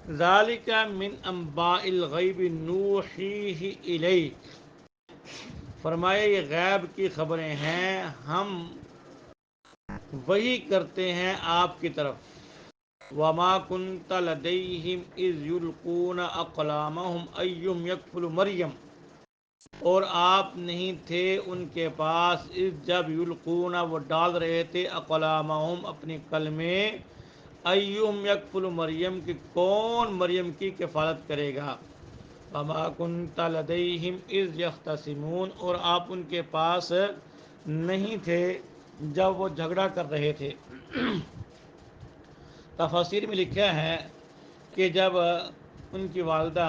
ذالک من انباء الغیب نوحیہ الیک، فرمایا یہ غیب کی خبریں ہیں، ہم وہی کرتے ہیں آپ کی طرف۔ وما كنت لديهم اذ يلقون اقلامهم ايهم يكفل مریم، اور آپ نہیں تھے ان کے پاس اس جب یلقون وہ ڈال رہے تھے اقلامہم اپنے قلمے، ایہم یکفل مریم کہ کون مریم کی کفالت کرے گا۔ وما کنت لدیہم اذ یختصمون، اور آپ ان کے پاس نہیں تھے جب وہ جھگڑا کر رہے تھے۔ تفاسیر میں لکھا ہے کہ جب ان کی والدہ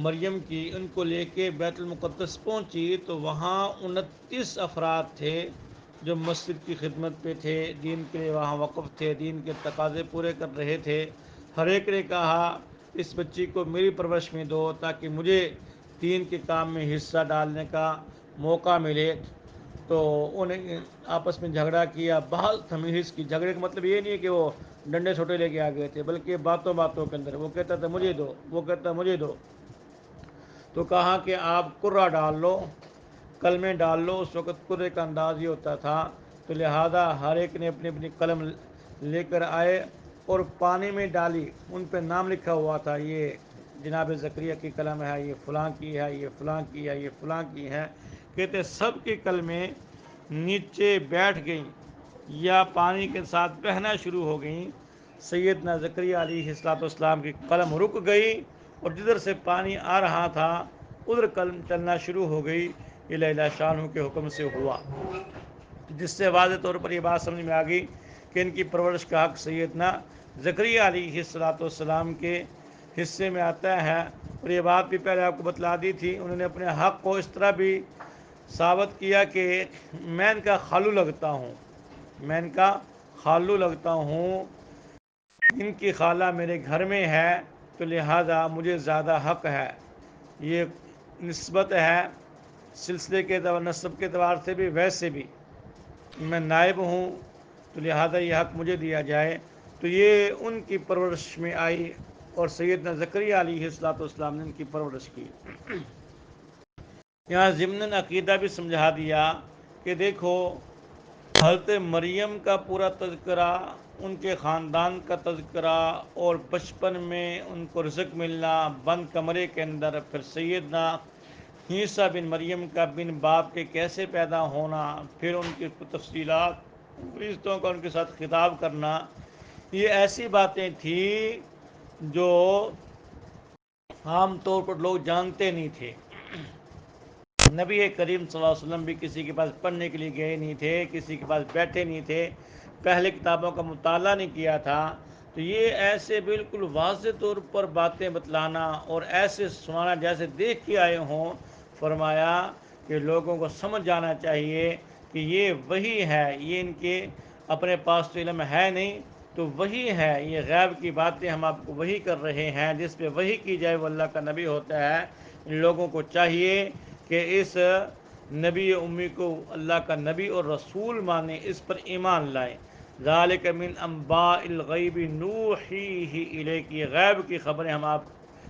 مریم کی ان کو لے کے بیت المقدس پہنچی تو وہاں 29 افراد تھے جو مسجد کی خدمت پہ تھے، دین کے لیے وہاں وقف تھے، دین کے تقاضے پورے کر رہے تھے۔ ہر ایک نے کہا اس بچی کو میری پرورش میں دو تاکہ مجھے دین کے کام میں حصہ ڈالنے کا موقع ملے۔ تو انہیں آپس میں جھگڑا کیا، بہت تمیز کی۔ جھگڑے کا مطلب یہ نہیں ہے کہ وہ ڈنڈے چھوٹے لے کے آ گئے تھے، بلکہ باتوں باتوں کے اندر وہ کہتا تھا مجھے دو، وہ کہتا مجھے دو۔ تو کہا کہ آپ قرہ ڈال لو، قلمیں ڈال لو۔ اس وقت قرے کا انداز یہ ہوتا تھا، تو لہذا ہر ایک نے اپنی اپنی قلم لے کر آئے اور پانی میں ڈالی۔ ان پہ نام لکھا ہوا تھا، یہ جناب زکریا کی قلم ہے، یہ فلاں کی ہے، یہ فلاں کی ہے، یہ فلاں کی ہے۔ کہتے سب کی قلمیں نیچے بیٹھ گئیں یا پانی کے ساتھ بہنا شروع ہو گئیں۔ سیدنا زکریا علیہ السلام کی قلم رک گئی اور جدھر سے پانی آ رہا تھا ادھر قلم چلنا شروع ہو گئی۔ الہ شانہ کے حکم سے ہوا، جس سے واضح طور پر یہ بات سمجھ میں آ گئی کہ ان کی پرورش کا حق سیدنا زکریا علیہ السلام کے حصے میں آتا ہے۔ اور یہ بات بھی پہلے آپ کو بتلا دی تھی، انہوں نے اپنے حق کو اس طرح بھی ثابت کیا کہ میں ان کا خالو لگتا ہوں، میں ان کا خالو لگتا ہوں، ان کی خالہ میرے گھر میں ہے تو لہذا مجھے زیادہ حق ہے۔ یہ نسبت ہے سلسلے کے اعتبار، نسب کے اعتبار سے بھی، ویسے بھی میں نائب ہوں تو لہذا یہ حق مجھے دیا جائے۔ تو یہ ان کی پرورش میں آئی اور سیدنا زکریا علیہ السلام نے ان کی پرورش کی۔ یہاں ضمن عقیدہ بھی سمجھا دیا کہ دیکھو حضرت مریم کا پورا تذکرہ، ان کے خاندان کا تذکرہ، اور بچپن میں ان کو رزق ملنا بند کمرے کے اندر، پھر سیدنا عیسیٰ بن مریم کا بن باپ کے کیسے پیدا ہونا، پھر ان کی تفصیلات، فرشتوں کا ان کے ساتھ خطاب کرنا، یہ ایسی باتیں تھیں جو عام طور پر لوگ جانتے نہیں تھے۔ نبی کریم صلی اللہ علیہ وسلم بھی کسی کے پاس پڑھنے کے لیے گئے نہیں تھے، کسی کے پاس بیٹھے نہیں تھے، پہلے کتابوں کا مطالعہ نہیں کیا تھا۔ تو یہ ایسے بالکل واضح طور پر باتیں بتلانا اور ایسے سنانا جیسے دیکھ کے آئے ہوں، فرمایا کہ لوگوں کو سمجھ جانا چاہیے کہ یہ وہی ہے، یہ ان کے اپنے پاس تو علم ہے نہیں، تو وہی ہے، یہ غیب کی باتیں ہم آپ کو وہی کر رہے ہیں۔ جس پہ وہی کی جائے وہ اللہ کا نبی ہوتا ہے۔ ان لوگوں کو چاہیے کہ اس نبی امی کو اللہ کا نبی اور رسول مانے، اس پر ایمان لائیں۔ ذالک من انباء الغیب نوحیہ الیک، یہ غیب کی خبریں ہم آپ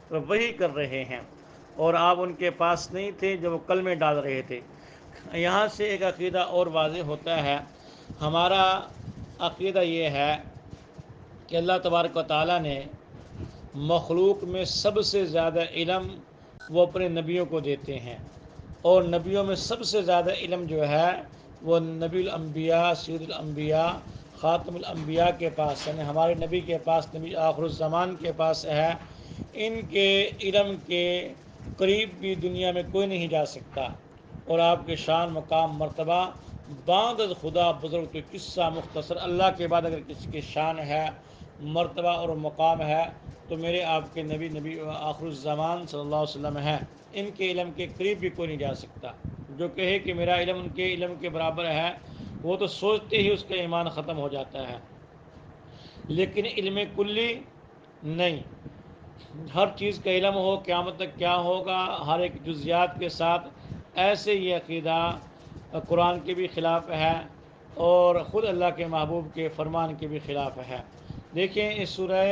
پر وہی کر رہے ہیں، اور آپ ان کے پاس نہیں تھے جب وہ کلمے ڈال رہے تھے۔ یہاں سے ایک عقیدہ اور واضح ہوتا ہے۔ ہمارا عقیدہ یہ ہے کہ اللہ تبارک و تعالیٰ نے مخلوق میں سب سے زیادہ علم وہ اپنے نبیوں کو دیتے ہیں، اور نبیوں میں سب سے زیادہ علم جو ہے وہ نبی الانبیاء، سید الانبیاء، خاتم الانبیاء کے پاس، یعنی ہمارے نبی کے پاس، نبی آخر الزمان کے پاس ہے۔ ان کے علم کے قریب بھی دنیا میں کوئی نہیں جا سکتا، اور آپ کے شان، مقام، مرتبہ بعد از خدا بزرگ، تو قصہ مختصر، اللہ کے بعد اگر کسی کی شان ہے، مرتبہ اور مقام ہے تو میرے آپ کے نبی، نبی آخر الزمان صلی اللہ علیہ وسلم ہے۔ ان کے علم کے قریب بھی کوئی نہیں جا سکتا۔ جو کہے کہ میرا علم ان کے علم کے برابر ہے، وہ تو سوچتے ہی اس کا ایمان ختم ہو جاتا ہے۔ لیکن علم کلی نہیں، ہر چیز کا علم ہو، قیامت تک کیا ہوگا ہر ایک جزیات کے ساتھ، ایسے یہ عقیدہ قرآن کے بھی خلاف ہے اور خود اللہ کے محبوب کے فرمان کے بھی خلاف ہے۔ دیکھیں اس سورہ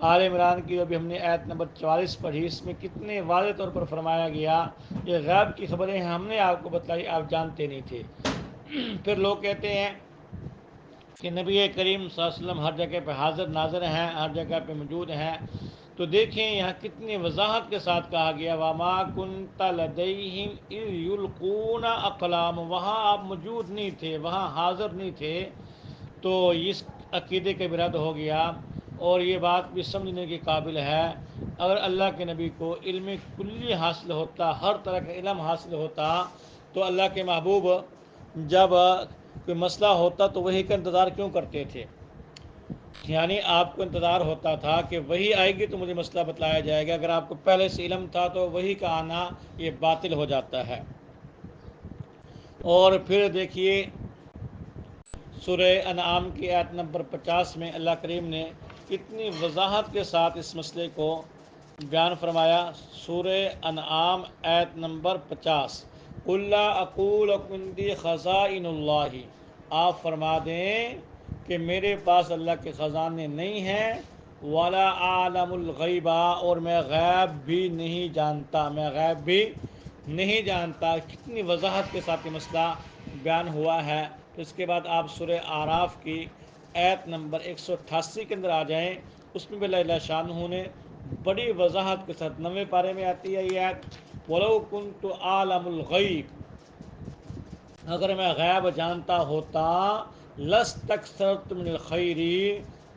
آل عمران کی جو بھی ہم نے آیت نمبر 44 پڑھی، اس میں کتنے واضح طور پر فرمایا گیا یہ غیب کی خبریں ہیں، ہم نے آپ کو بتلائی، آپ جانتے نہیں تھے۔ پھر لوگ کہتے ہیں کہ نبی کریم صلی اللہ علیہ وسلم ہر جگہ پہ حاضر ناظر ہیں، ہر جگہ پہ موجود ہیں، تو دیکھیں یہاں کتنی وضاحت کے ساتھ کہا گیا وَمَا كُنْتَ لَدَيْهِمْ إِذْ يُلْقُونَ أَقْلَامَهُمْ، وہاں آپ موجود نہیں تھے، وہاں حاضر نہیں تھے۔ تو اس عقیدے کا بھی رد ہو گیا، اور یہ بات بھی سمجھنے کے قابل ہے، اگر اللہ کے نبی کو علم کلی حاصل ہوتا، ہر طرح کا علم حاصل ہوتا، تو اللہ کے محبوب جب کوئی مسئلہ ہوتا تو وہی کا انتظار کیوں کرتے تھے؟ یعنی آپ کو انتظار ہوتا تھا کہ وہی آئے گی تو مجھے مسئلہ بتلایا جائے گا، اگر آپ کو پہلے سے علم تھا تو وہی کا آنا یہ باطل ہو جاتا ہے۔ اور پھر دیکھیے سورہ انعام کی آیت نمبر 50 میں اللہ کریم نے اتنی وضاحت کے ساتھ اس مسئلے کو بیان فرمایا۔ سورہ انعام آیت نمبر 50، قُل لَا أَقُولُ عِندِي خَزَائِنُ اللَّهِ، آپ فرما دیں کہ میرے پاس اللہ کے خزانے نہیں ہیں، وَلَا أَعْلَمُ الْغَيْبَ، اور میں غیب بھی نہیں جانتا، میں غیب بھی نہیں جانتا۔ کتنی وضاحت کے ساتھ یہ مسئلہ بیان ہوا ہے۔ اس کے بعد آپ سورہ اعراف کی آیت نمبر 188 کے اندر آ جائیں، اس میں بھی اللہ شانہ نے بڑی وضاحت کے ساتھ 9ویں پارے میں آتی ہے یہ آیت، وَلَوْ كُنْتُ أَعْلَمُ الْغَيْبَ، اگر میں غیب جانتا ہوتا، لَسْتَكْثَرْتُ مِنَ الْخَيْرِ،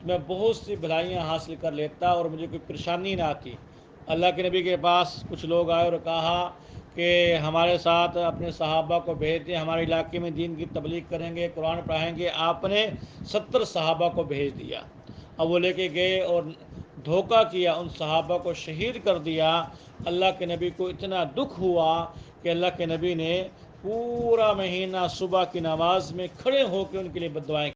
میں بہت سی بھلائیاں حاصل کر لیتا اور مجھے کوئی پریشانی نہ آتی۔ اللہ کے نبی کے پاس کچھ لوگ آئے اور کہا کہ ہمارے ساتھ اپنے صحابہ کو بھیج دیں، ہمارے علاقے میں دین کی تبلیغ کریں گے، قرآن پڑھائیں گے۔ آپ نے 70 صحابہ کو بھیج دیا، اب وہ لے کے گئے اور دھوکہ کیا، ان صحابہ کو شہید کر دیا۔ اللہ کے نبی کو اتنا دکھ ہوا کہ اللہ کے نبی نے پورا مہینہ صبح کی نماز میں کھڑے ہو کے ان کے لیے بد دعائیں